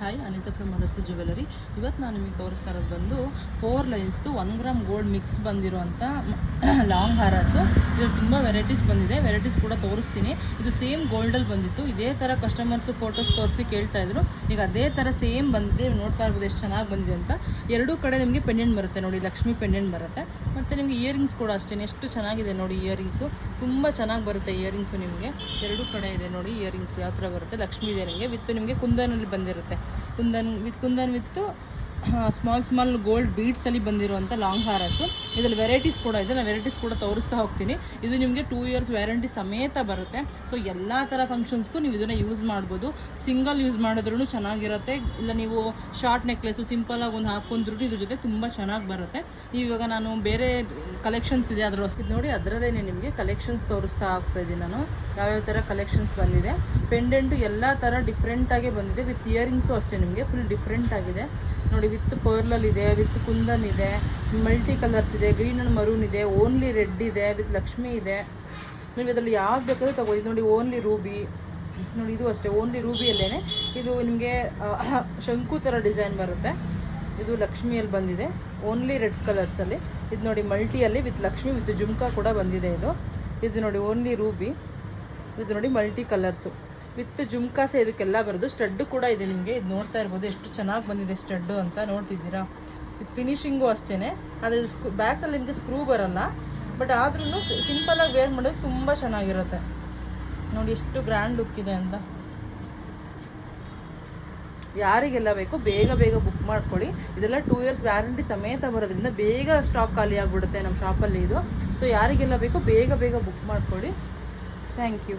Hi, Anita from Arasu jewellery. ಇವತ್ತು ನಾನು ನಿಮಗೆ ತೋರಿಸ್ತಾ ಇರೋದು ಬಂದು 4 ಲೈನ್ಸ್ದು 1 ಗ್ರಾಮ್ ಗೋಲ್ಡ್ ಮಿಕ್ಸ್ ಬಂದಿರುವಂಥ ಲಾಂಗ್ ಹಾರಾಸು. ಇದು ತುಂಬ ವೆರೈಟೀಸ್ ಬಂದಿದೆ, ವೆರೈಟೀಸ್ ಕೂಡ ತೋರಿಸ್ತೀನಿ. ಇದು ಸೇಮ್ ಗೋಲ್ಡಲ್ಲಿ ಬಂದಿತ್ತು. ಇದೇ ಥರ ಕಸ್ಟಮರ್ಸ್ ಫೋಟೋಸ್ ತೋರಿಸಿ ಕೇಳ್ತಾ ಇದ್ರು. ಈಗ ಅದೇ ಥರ ಸೇಮ್ ಬಂದಿದೆ. ನೋಡ್ತಾ ಇರ್ಬೋದು ಎಷ್ಟು ಚೆನ್ನಾಗಿ ಬಂದಿದೆ ಅಂತ. ಎರಡೂ ಕಡೆ ನಿಮಗೆ ಪೆಂಡೆಂಟ್ ಬರುತ್ತೆ ನೋಡಿ, ಲಕ್ಷ್ಮಿ ಪೆಂಡೆಂಟ್ ಬರುತ್ತೆ. ಮತ್ತು ನಿಮಗೆ ಇಯರಿಂಗ್ಸ್ ಕೂಡ ಅಷ್ಟೇ ಎಷ್ಟು ಚೆನ್ನಾಗಿದೆ ನೋಡಿ. ಇಯರಿಂಗ್ಸು ತುಂಬ ಚೆನ್ನಾಗಿ ಬರುತ್ತೆ. ಇಯರಿಂಗ್ಸು ನಿಮಗೆ ಎರಡೂ ಕಡೆ ಇದೆ ನೋಡಿ. ಇಯರಿಂಗ್ಸ್ ಯಾವ ಥರ ಬರುತ್ತೆ, ಲಕ್ಷ್ಮೀ ಇಯರಿಂಗ್ಗೆ ವಿತ್ ನಿಮಗೆ ಕುಂದನಲ್ಲಿ ಬಂದಿರುತ್ತೆ. ಕುಂದನ್ ವಿತ್ ಸ್ಮಾಲ್ ಗೋಲ್ಡ್ ಬೀಡ್ಸಲ್ಲಿ ಬಂದಿರುವಂಥ ಲಾಂಗ್ ಹಾರಸು. ಇದರಲ್ಲಿ ವೆರೈಟೀಸ್ ಕೂಡ ಇದೆ, ನಾನು ವೆರೈಟೀಸ್ ಕೂಡ ತೋರಿಸ್ತಾ ಹೋಗ್ತೀನಿ. ಇದು ನಿಮಗೆ 2 ಇಯರ್ಸ್ ವ್ಯಾರಂಟಿ ಸಮೇತ ಬರುತ್ತೆ. ಸೊ ಎಲ್ಲ ಥರ ಫಂಕ್ಷನ್ಸ್ಗೂ ನೀವು ಇದನ್ನು ಯೂಸ್ ಮಾಡ್ಬೋದು. ಸಿಂಗಲ್ ಯೂಸ್ ಮಾಡಿದ್ರೂ ಚೆನ್ನಾಗಿರುತ್ತೆ, ಇಲ್ಲ ನೀವು ಶಾರ್ಟ್ ನೆಕ್ಲೆಸು ಸಿಂಪಲಾಗಿ ಒಂದು ಹಾಕ್ಕೊಂಡ್ರೂ ಇದ್ರ ಜೊತೆ ತುಂಬ ಚೆನ್ನಾಗಿ ಬರುತ್ತೆ. ಇವಾಗ ನಾನು ಬೇರೆ ಕಲೆಕ್ಷನ್ಸ್ ಇದೆ ಅದರ ಹೊಸ ನೋಡಿ, ಅದರಲ್ಲೇ ನಿಮಗೆ ಕಲೆಕ್ಷನ್ಸ್ ತೋರಿಸ್ತಾ ಹೋಗ್ತಾ ಇದ್ದೀನಿ ನಾನು. ಯಾವ್ಯಾವ ಥರ ಕಲೆಕ್ಷನ್ಸ್ ಬಂದಿದೆ. ಪೆಂಡೆಂಟು ಎಲ್ಲ ಥರ ಡಿಫ್ರೆಂಟಾಗಿ ಬಂದಿದೆ. ವಿತ್ ಇಯರಿಂಗ್ಸು ಅಷ್ಟೇ ನಿಮಗೆ ಫುಲ್ ಡಿಫ್ರೆಂಟ್ ಆಗಿದೆ ನೋಡಿ. ವಿತ್ ಪರ್ಲಲ್ಲಿದೆ, ವಿತ್ ಕುಂದನ್ ಇದೆ, ಮಲ್ಟಿ ಕಲರ್ಸ್ ಇದೆ, ಗ್ರೀನ್ ಆ್ಯಂಡ್ ಮರೂನ್ ಇದೆ, ಓನ್ಲಿ ರೆಡ್ ಇದೆ, ವಿತ್ ಲಕ್ಷ್ಮಿ ಇದೆ. ನೀವು ಇದರಲ್ಲಿ ಯಾವ್ದು ಬೇಕಾದ್ರೂ ತಗೋದು ನೋಡಿ. ಓನ್ಲಿ ರೂಬಿ ನೋಡಿ, ಇದು ಅಷ್ಟೇ ಓನ್ಲಿ ರೂಬಿಯಲ್ಲೇ. ಇದು ನಿಮಗೆ ಶಂಕು ಥರ ಡಿಸೈನ್ ಬರುತ್ತೆ. ಇದು ಲಕ್ಷ್ಮಿಯಲ್ಲಿ ಬಂದಿದೆ, ಓನ್ಲಿ ರೆಡ್ ಕಲರ್ಸಲ್ಲಿ. ಇದು ನೋಡಿ ಮಲ್ಟಿಯಲ್ಲಿ ವಿತ್ ಲಕ್ಷ್ಮಿ ವಿತ್ ಜುಮ್ಕಾ ಕೂಡ ಬಂದಿದೆ. ಇದು ನೋಡಿ ಓನ್ಲಿ ರೂಬಿ. ಇದು ನೋಡಿ ಮಲ್ಟಿ ಕಲರ್ಸು ವಿತ್ ಜುಮ್ಕಾಸೆ ಇದಕ್ಕೆಲ್ಲ ಬರೋದು. ಸ್ಟಡ್ಡು ಕೂಡ ಇದೆ ನಿಮಗೆ. ಇದು ನೋಡ್ತಾ ಇರ್ಬೋದು ಎಷ್ಟು ಚೆನ್ನಾಗಿ ಬಂದಿದೆ ಸ್ಟಡ್ಡು ಅಂತ ನೋಡ್ತಿದ್ದೀರಾ. ಇದು ಫಿನಿಶಿಂಗು ಅಷ್ಟೇ. ಆದರೆ ಬ್ಯಾಕಲ್ಲಿ ನಿಮಗೆ ಸ್ಕ್ರೂ ಬರಲ್ಲ, ಬಟ್ ಆದ್ರೂ ಸಿಂಪಲಾಗಿ ವೇರ್ ಮಾಡೋದು ತುಂಬ ಚೆನ್ನಾಗಿರುತ್ತೆ ನೋಡಿ. ಎಷ್ಟು ಗ್ರ್ಯಾಂಡ್ ಲುಕ್ ಇದೆ ಅಂತ. ಯಾರಿಗೆಲ್ಲ ಬೇಕು ಬೇಗ ಬುಕ್ ಮಾಡ್ಕೊಳ್ಳಿ. ಇದೆಲ್ಲ 2 ಇಯರ್ಸ್ ವ್ಯಾರಂಟಿ ಸಮೇತ ಬರೋದ್ರಿಂದ ಬೇಗ ಸ್ಟಾಕ್ ಖಾಲಿ ಆಗಿಬಿಡುತ್ತೆ ನಮ್ಮ ಶಾಪಲ್ಲಿ ಇದು. ಸೊ ಯಾರಿಗೆಲ್ಲ ಬೇಕು ಬೇಗ ಬುಕ್ ಮಾಡ್ಕೊಳ್ಳಿ. Thank you.